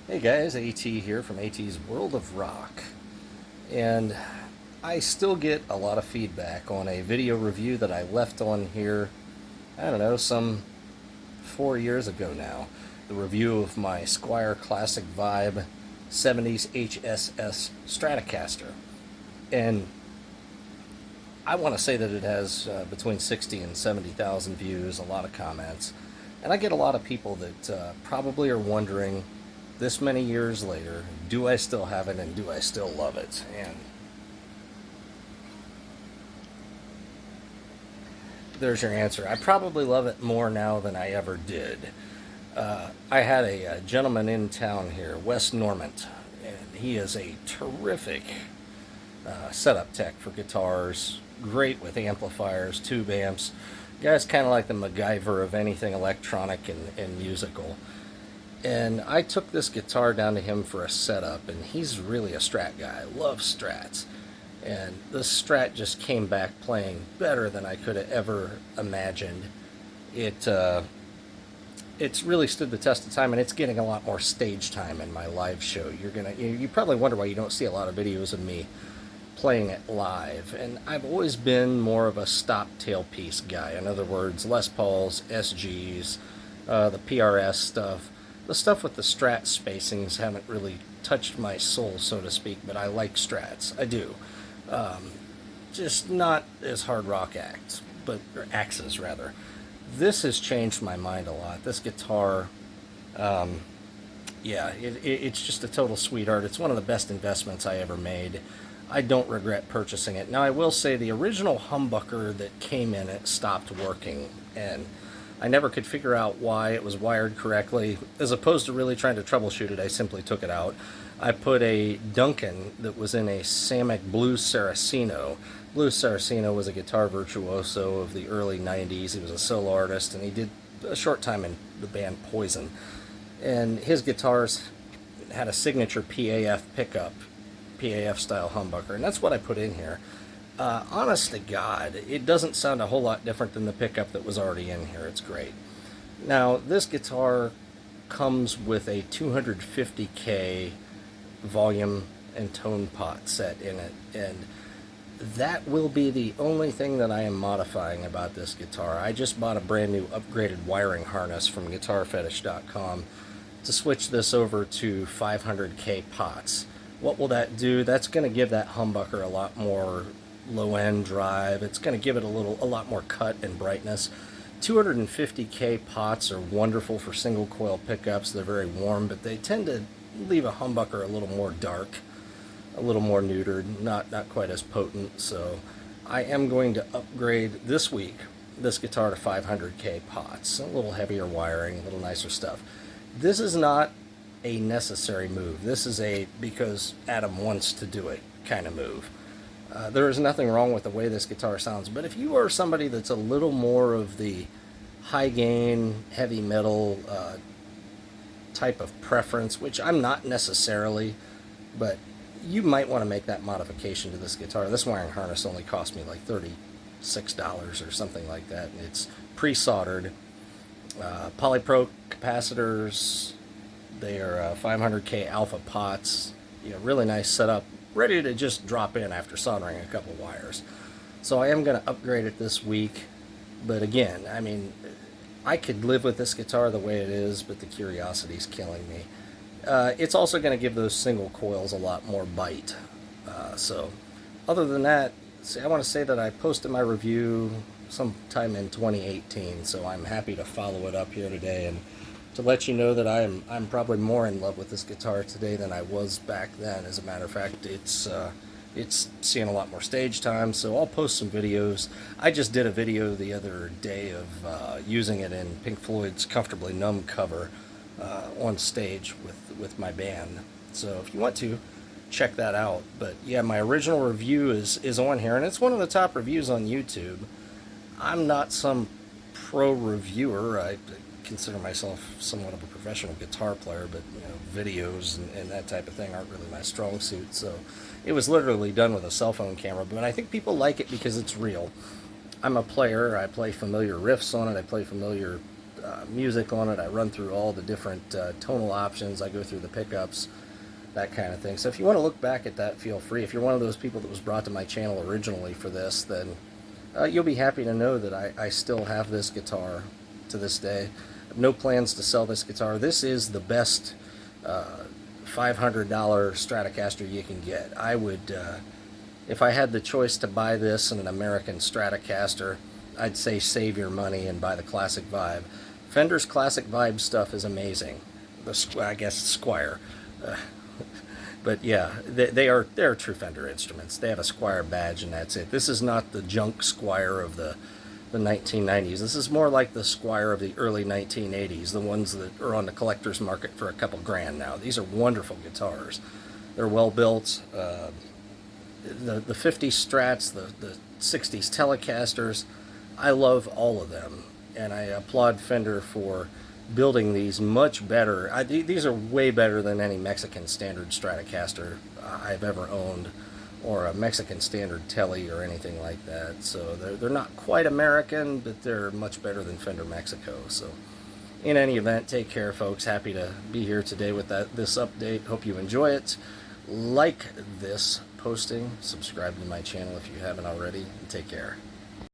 Hey guys, AT here from AT's World of Rock. And I still get a lot of feedback on a video review that I left on here, I don't know, some 4 years ago now. The review of my Squier Classic Vibe 70s HSS Stratocaster. And I want to say that it has between 60 and 70,000 views, a lot of comments. And I get a lot of people that probably are wondering, this many years later, do I still have it and do I still love it? And there's your answer. I probably love it more now than I ever did. I had a gentleman in town here, Wes Normant, and he is a terrific setup tech for guitars, great with amplifiers, tube amps. Guy's kind of like the MacGyver of anything electronic and musical. And I took this guitar down to him for a setup, and he's really a Strat guy. Loves Strats. And this Strat just came back playing better than I could have ever imagined. It's really stood the test of time, and it's getting a lot more stage time in my live show. You probably wonder why you don't see a lot of videos of me playing it live. And I've always been more of a stop tailpiece guy. In other words, Les Pauls, SGs, the PRS stuff. The stuff with the Strat spacings haven't really touched my soul, so to speak, but I like Strats. I do. Just not as hard rock acts, or axes rather. This has changed my mind a lot. This guitar, it's just a total sweetheart. It's one of the best investments I ever made. I don't regret purchasing it. Now, I will say the original humbucker that came in it stopped working, and I never could figure out why it was wired correctly. As opposed to really trying to troubleshoot it, I simply took it out. I put a Duncan that was in a Samick Blue Saraceno. Blue Saraceno was a guitar virtuoso of the early 90s. He was a solo artist, and he did a short time in the band Poison. And his guitars had a signature PAF pickup, PAF style humbucker, and that's what I put in here. Honest to God, it doesn't sound a whole lot different than the pickup that was already in here. It's great. Now, this guitar comes with a 250K volume and tone pot set in it, and that will be the only thing that I am modifying about this guitar. I just bought a brand new upgraded wiring harness from guitarfetish.com to switch this over to 500K pots. What will that do? That's going to give that humbucker a lot more low-end drive. It's going to give it a lot more cut and brightness. 250K pots are wonderful for single coil pickups. They're very warm, but they tend to leave a humbucker a little more dark, a little more neutered, not quite as potent. So I am going to upgrade this week this guitar to 500K pots. A little heavier wiring, a little nicer stuff. This is not a necessary move. This is a because Adam wants to do it kind of move. There is nothing wrong with the way this guitar sounds, but if you are somebody that's a little more of the high gain, heavy metal type of preference, which I'm not necessarily, but you might want to make that modification to this guitar. This wiring harness only cost me like $36 or something like that. It's pre-soldered. Polypro capacitors. They are 500K alpha pots. Really nice setup. Ready to just drop in after soldering a couple wires. So I am going to upgrade it this week. But again, I mean, I could live with this guitar the way it is, but the curiosity is killing me. It's also going to give those single coils a lot more bite. So other than that, I want to say that I posted my review sometime in 2018, so I'm happy to follow it up here today and to let you know that I'm probably more in love with this guitar today than I was back then. As a matter of fact, it's seeing a lot more stage time, so I'll post some videos. I just did a video the other day of using it in Pink Floyd's Comfortably Numb cover on stage with my band. So if you want to, check that out. But yeah, my original review is on here, and it's one of the top reviews on YouTube. I'm not some pro reviewer. I consider myself somewhat of a professional guitar player, but videos and that type of thing aren't really my strong suit. So it was literally done with a cell phone camera, but I think people like it because it's real. I'm a player. I play familiar riffs on it. I play familiar music on it. I run through all the different tonal options. I go through the pickups, that kind of thing. So if you want to look back at that, feel free. If you're one of those people that was brought to my channel originally for this, then you'll be happy to know that I still have this guitar to this day. I have no plans to sell this guitar. This is the best $500 Stratocaster you can get. I would, if I had the choice to buy this and an American Stratocaster, I'd say save your money and buy the Classic Vibe. Fender's Classic Vibe stuff is amazing. I guess Squier. But yeah, they're true Fender instruments. They have a Squier badge and that's it. This is not the junk Squier of the 1990s. This is more like the Squier of the early 1980s, the ones that are on the collector's market for a couple grand now. These are wonderful guitars. They're well built. The 50s Strats, the 60s Telecasters, I love all of them, and I applaud Fender for building these much better. These are way better than any Mexican standard Stratocaster I've ever owned, or a Mexican standard Tele or anything like that. So they're not quite American, but they're much better than Fender Mexico. So in any event, take care, folks. Happy to be here today with this update. Hope you enjoy it. Like this posting, subscribe to my channel if you haven't already, and take care.